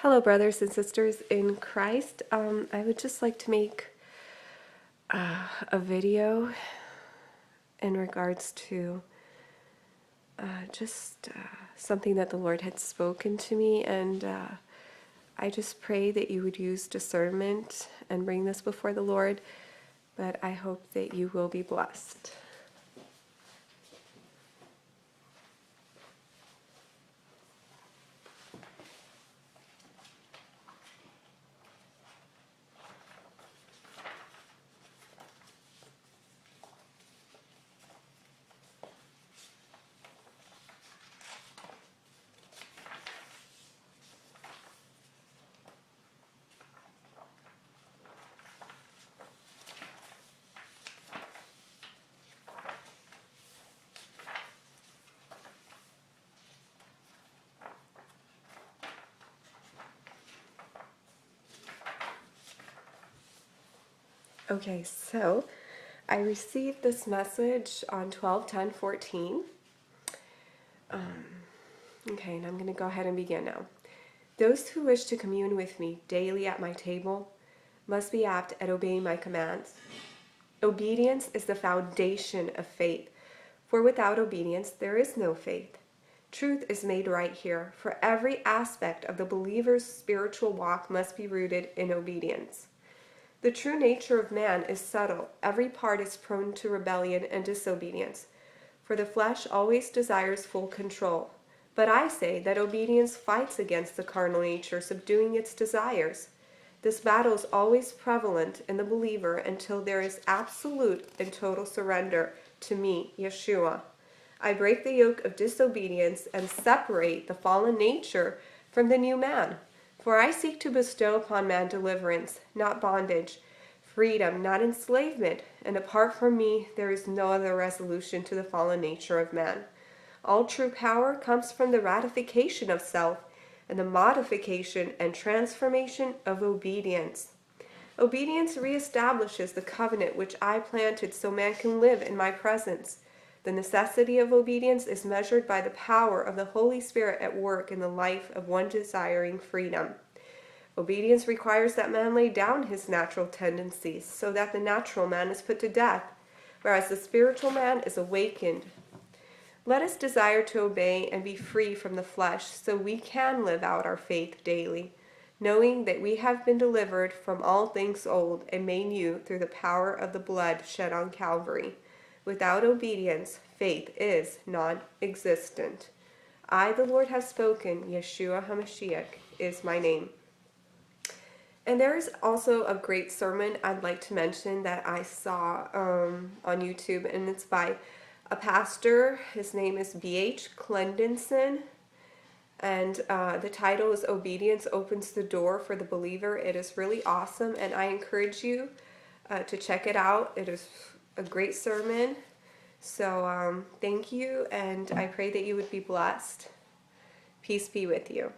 Hello, brothers and sisters in Christ. I would just like to make a video in regards to something that the Lord had spoken to me, and I just pray that you would use discernment and bring this before the Lord, but I hope that you will be blessed. Okay, so I received this message on 12/10/14. Okay, and I'm going to go ahead and begin now. Those who wish to commune with me daily at my table must be apt at obeying my commands. Obedience is the foundation of faith, for without obedience there is no faith. Truth is made right here, for every aspect of the believer's spiritual walk must be rooted in obedience. The true nature of man is subtle. Every part is prone to rebellion and disobedience, for the flesh always desires full control. But I say that obedience fights against the carnal nature, subduing its desires. This battle is always prevalent in the believer until there is absolute and total surrender to me, Yeshua. I break the yoke of disobedience and separate the fallen nature from the new man. For I seek to bestow upon man deliverance, not bondage, freedom, not enslavement, and apart from me there is no other resolution to the fallen nature of man. All true power comes from the ratification of self and the modification and transformation of obedience. Obedience reestablishes the covenant which I planted so man can live in my presence. The necessity of obedience is measured by the power of the Holy Spirit at work in the life of one desiring freedom. Obedience requires that man lay down his natural tendencies so that the natural man is put to death, whereas the spiritual man is awakened. Let us desire to obey and be free from the flesh so we can live out our faith daily, knowing that we have been delivered from all things old and made new through the power of the blood shed on Calvary. Without obedience, faith is non-existent. I, the Lord, have spoken. Yeshua HaMashiach is my name. And there is also a great sermon I'd like to mention that I saw on YouTube, and it's by a pastor. His name is B.H. Clendenson, and the title is Obedience Opens the Door for the Believer. It is really awesome, and I encourage you to check it out. It is a great sermon. So thank you, and I pray that you would be blessed. Peace be with you.